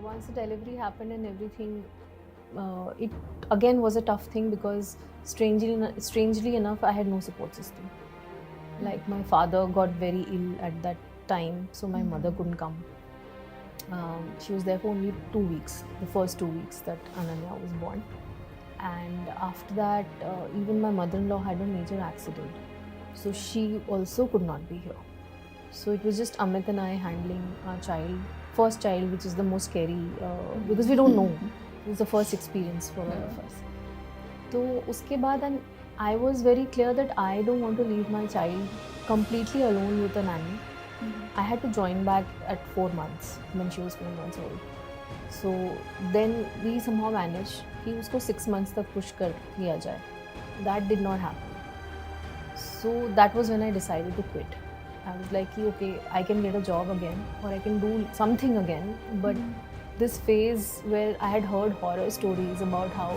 once the delivery happened and everything, it again was a tough thing because strangely enough, I had no support system. Like my father got very ill at that time, so my mother couldn't come. She was there for only 2 weeks, the first 2 weeks that Ananya was born. And after that, even my mother-in-law had a major accident, so she also could not be here. So it was just Amit and I handling our first child, which is the most scary because we don't know. It was the first experience for all of us. So uske baad, and I was very clear that I don't want to leave my child completely alone with a nanny. I had to join back at 4 months when she was 4 months old. So then we somehow managed कि उसको 6 months तक push कर लिया जाए. That did not happen. So that was when I decided to quit. I was like, okay, I can get a job again or I can do something again. But this phase where I had heard horror stories about how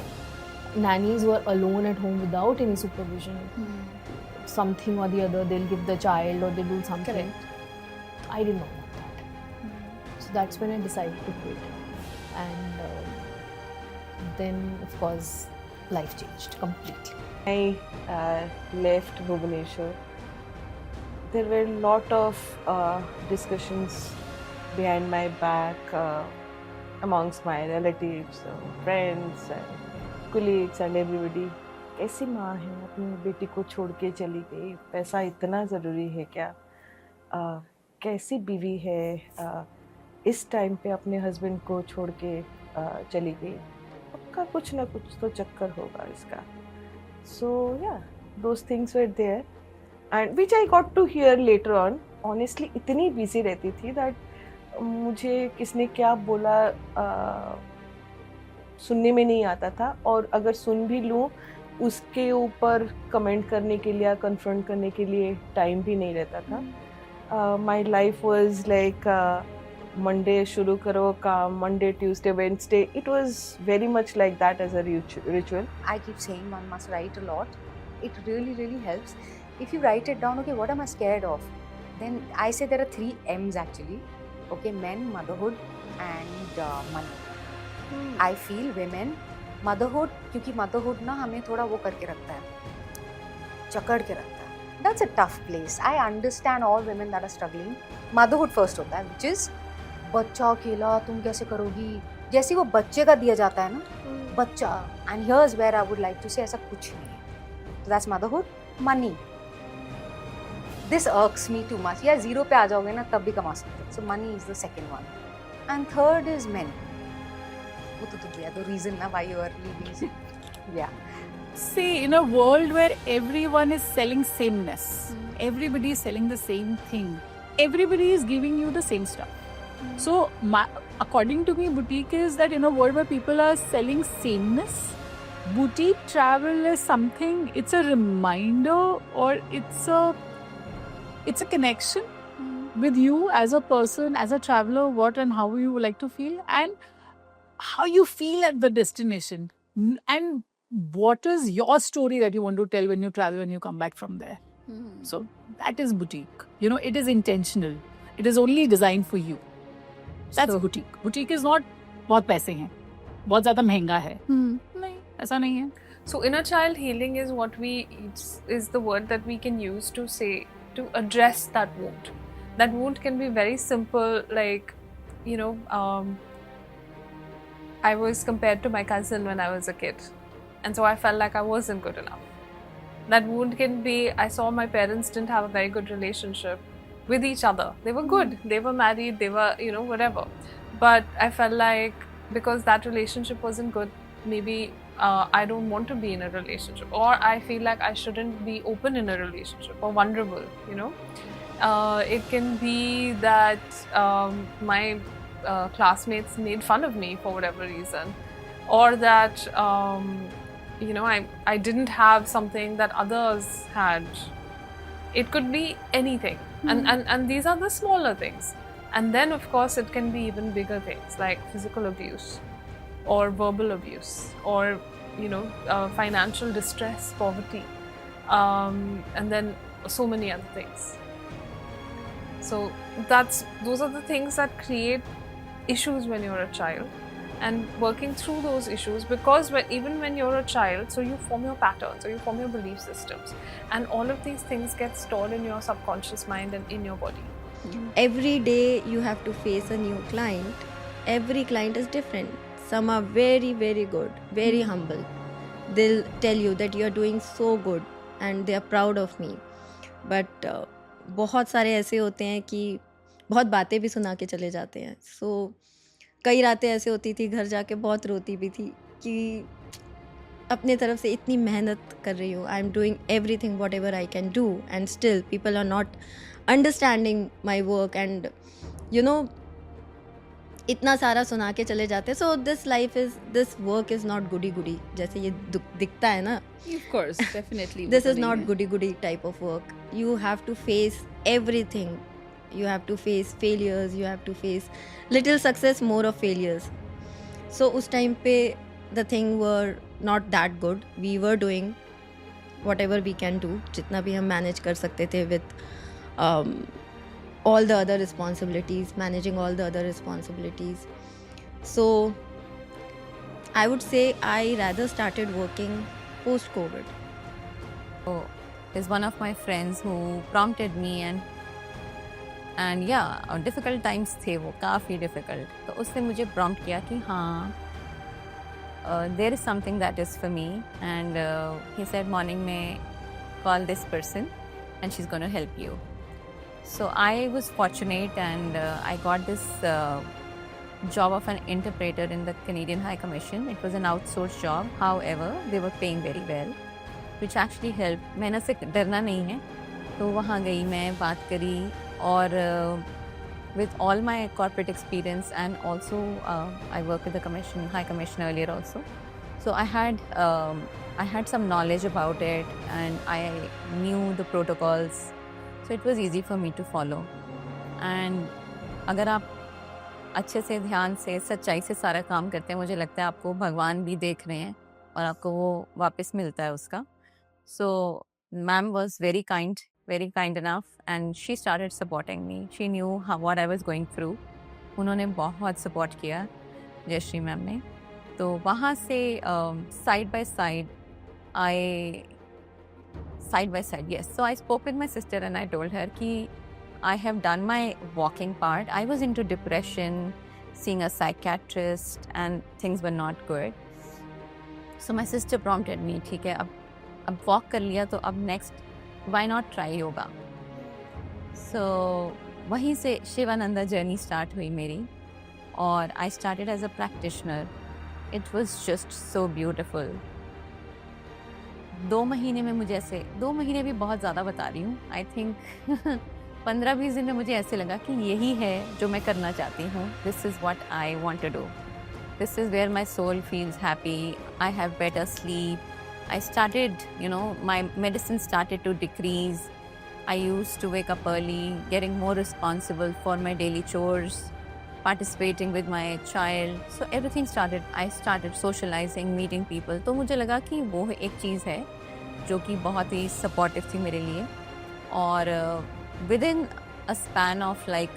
nannies were alone at home without any supervision, something or the other, they'll give the child or they'll do something. Correct. I did not want that. So that's when I decided to quit. And then, of course, life changed completely. I left Bhubaneswar. There were a lot of discussions behind my back amongst my relatives, friends, and colleagues and everybody. कैसी माँ है, अपनी बेटी को छोड़ के चली गई, पैसा इतना ज़रूरी है क्या, कैसी बीवी है, इस टाइम पे अपने हस्बैंड को छोड़ के चली गई, पक्का कुछ ना कुछ तो चक्कर होगा इसका. So yeah, those things were there, and which I got to hear later on. Honestly, इतनी busy रहती थी that मुझे किसने क्या बोला सुनने में नहीं आता था, और अगर सुन भी लूँ उसके ऊपर कमेंट करने के लिए, कन्फ्रंट करने के लिए टाइम भी नहीं रहता था. My life was like Monday शुरू करो काम, Monday, Tuesday, Wednesday. It was very much like that as a ritual. I keep saying one must write a lot. It really, really helps. If you write it down, okay, what am I scared of? Then I say there are 3 M's actually. Okay, men, motherhood, and money. I feel women, motherhood, क्योंकि motherhood ना हमें थोड़ा वो करके रखता है, चकड़ के रखता है. That's a tough place. I understand all women that are struggling. Motherhood first होता है, which is बच्चा अकेला तुम कैसे करोगी, जैसे वो बच्चे का दिया जाता है ना, बच्चा. And here's where I would like to say ऐसा कुछ नहीं है. So that's motherhood. Money. This irks me too much. यार 0 पे आ जाओगे ना तब भी कमा सकते हो. So money is the second one. And third is men. वो तो दिया the reason ना why you are leaving. Yeah. See, in a world where everyone is selling sameness, everybody is selling the same thing, everybody is giving you the same stuff. So, according to me, boutique is that in a world where people are selling sameness, boutique travel is something, it's a reminder, or it's a connection with you as a person, as a traveler, what and how you would like to feel, and how you feel at the destination, and what is your story that you want to tell when you travel, when you come back from there. So that is boutique. You know, it is intentional. It is only designed for you. That's boutique. Boutique is not बहुत पैसे हैं, बहुत ज़्यादा महंगा है. नहीं, ऐसा नहीं है. So inner child healing is what is the word that we can use to say, to address that wound. That wound can be very simple, like, I was compared to my cousin when I was a kid, and so I felt like I wasn't good enough. That wound can be, I saw my parents didn't have a very good relationship with each other. They were good, they were married, they were, whatever. But I felt like because that relationship wasn't good, maybe I don't want to be in a relationship, or I feel like I shouldn't be open in a relationship or vulnerable, It can be that my classmates made fun of me for whatever reason, or that I didn't have something that others had. It could be anything, and these are the smaller things. And then of course it can be even bigger things like physical abuse or verbal abuse, or financial distress, poverty, and then so many other things. So those are the things that create issues when you're a child and working through those issues, because even when you're a child, so you form your patterns, so you form your belief systems, and all of these things get stored in your subconscious mind and in your body. Every day you have to face a new client. Every client is different. Some are very, very good, very humble. They'll tell you that you are doing so good and they are proud of me. But बहुत सारे ऐसे होते हैं कि बहुत बातें भी सुना के चले जाते हैं. So कई रातें ऐसे होती थी, घर जाके बहुत रोती भी थी कि अपने तरफ से इतनी मेहनत कर रही हूँ. I am doing everything whatever I can do and still people are not understanding my work and you know इतना सारा सुना के चले जाते. So this work is not goody goody जैसे ये दिखता है ना. Of course, definitely. This is not goody goody type of work. You have to face everything. You have to face failures. You have to face little success, more of failures. So उस time पे the thing were not that good. We were doing whatever we can do. जितना भी हम manage कर सकते थे with all the other responsibilities, managing all the other responsibilities. So I would say I rather started working post-COVID. Is one of my friends who prompted me and yeah, difficult times थे वो काफ़ी difficult. तो उसने मुझे prompt किया कि हाँ there is something that is for me and he said morning में call this person and she's going to help you. So I was fortunate and I got this job of an interpreter in the Canadian High Commission. It was an outsourced job. However, they were paying very well, which actually helped. मैंने से डरना नहीं है, तो वहाँ गई मैं बात करी और with all my corporate experience and also I worked with the High Commission earlier also. So I had some knowledge about it and I knew the protocols. So it was easy for me to follow. And अगर आप अच्छे से ध्यान से सच्चाई से सारा काम करते हैं, मुझे लगता है आपको भगवान भी देख रहे हैं और आपको वो वापस मिलता है उसका. So ma'am was very kind enough and she started supporting me. She knew what I was going through. उन्होंने बहुत support किया जयश्री मैम ने. तो वहाँ से side by side, yes. So I spoke with my sister and I told her कि I have done my walking part. I was into depression, seeing a psychiatrist and things were not good. So my sister prompted me, ठीक है, अब walk कर लिया तो अब next, why not try yoga? So वहीं से शिवानंदा journey start हुई मेरी और I started as a practitioner. It was just so beautiful. 2 महीने में मुझे ऐसे 2 महीने भी बहुत ज़्यादा बता रही हूँ. आई थिंक 15-20 दिन में मुझे ऐसे लगा कि यही है जो मैं करना चाहती हूँ. This is what I want to do. This is where my soul feels happy. I have better sleep. I started my medicine started to decrease. I used to wake up early, getting more responsible for my daily chores, participating with my child. So everything started. I started socializing, meeting people. तो मुझे लगा कि वो एक चीज़ है जो कि बहुत ही supportive थी मेरे लिए. और within a span of like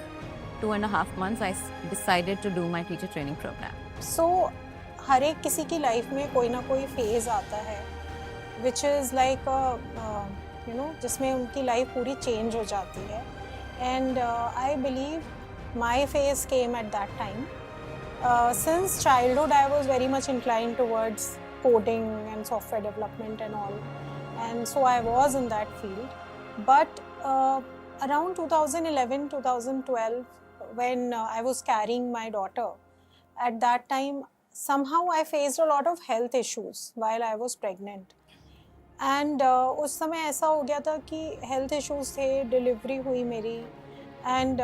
2.5 months, I decided to do my teacher training program. So हर एक किसी की लाइफ में कोई ना कोई फेज आता है which is like जिसमें उनकी लाइफ पूरी चेंज हो जाती है. And I believe my phase came at that time. Since childhood, I was very much inclined towards coding and software development and all. And so I was in that field. But around 2011, 2012, when I was carrying my daughter, at that time, somehow I faced a lot of health issues while I was pregnant. And उस समय ऐसा हो गया था कि health issues थे, delivery हुई मेरी. And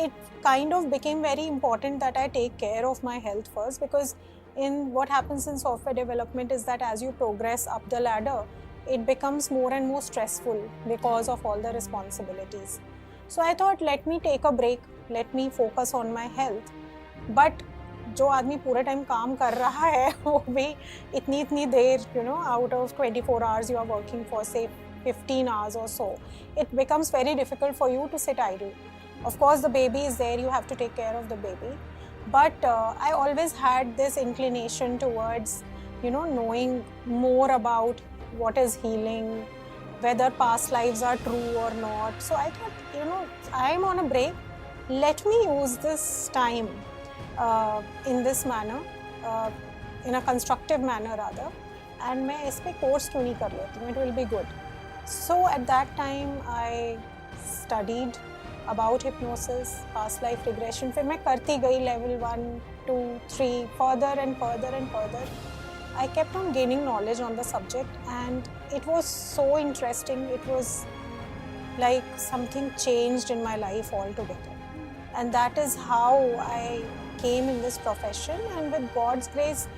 it kind of became very important that I take care of my health first, because in what happens in software development is that as you progress up the ladder, it becomes more and more stressful because of all the responsibilities. So I thought, let me take a break, let me focus on my health. But जो आदमी पूरे time काम कर रहा है वो भी इतनी देर out of 24 hours you are working for say 15 hours or so, it becomes very difficult for you to sit idle. Of course, the baby is there, you have to take care of the baby. But I always had this inclination towards, knowing more about what is healing, whether past lives are true or not. So I thought, I'm on a break. Let me use this time in this manner, in a constructive manner rather. And मैं इस पे course क्यों नहीं कर लेती हूँ? It will be good. So at that time I studied about hypnosis, past life regression. फिर मैं करती गई level 1, 2, 3, further and further and further. I kept on gaining knowledge on the subject, and it was so interesting. It was like something changed in my life altogether. And that is how I came in this profession. And with God's grace,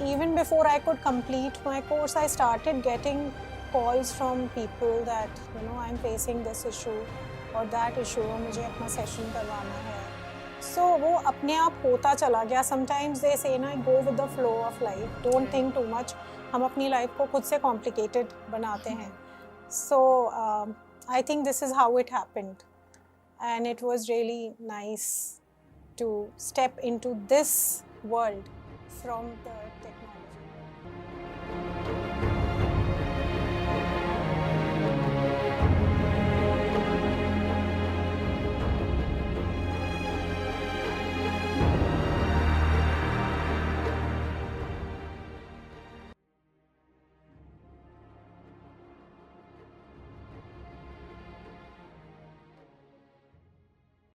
even before I could complete my course, I started getting calls from people that, I'm facing this issue or that issue, मुझे अपना session करवाना है. So वो अपने आप होता चला गया. Sometimes they say ना, go with the flow of life. Don't think too much. हम अपनी life को खुद से complicated बनाते हैं. So I think this is how it happened, and it was really nice to step into this world from the technology.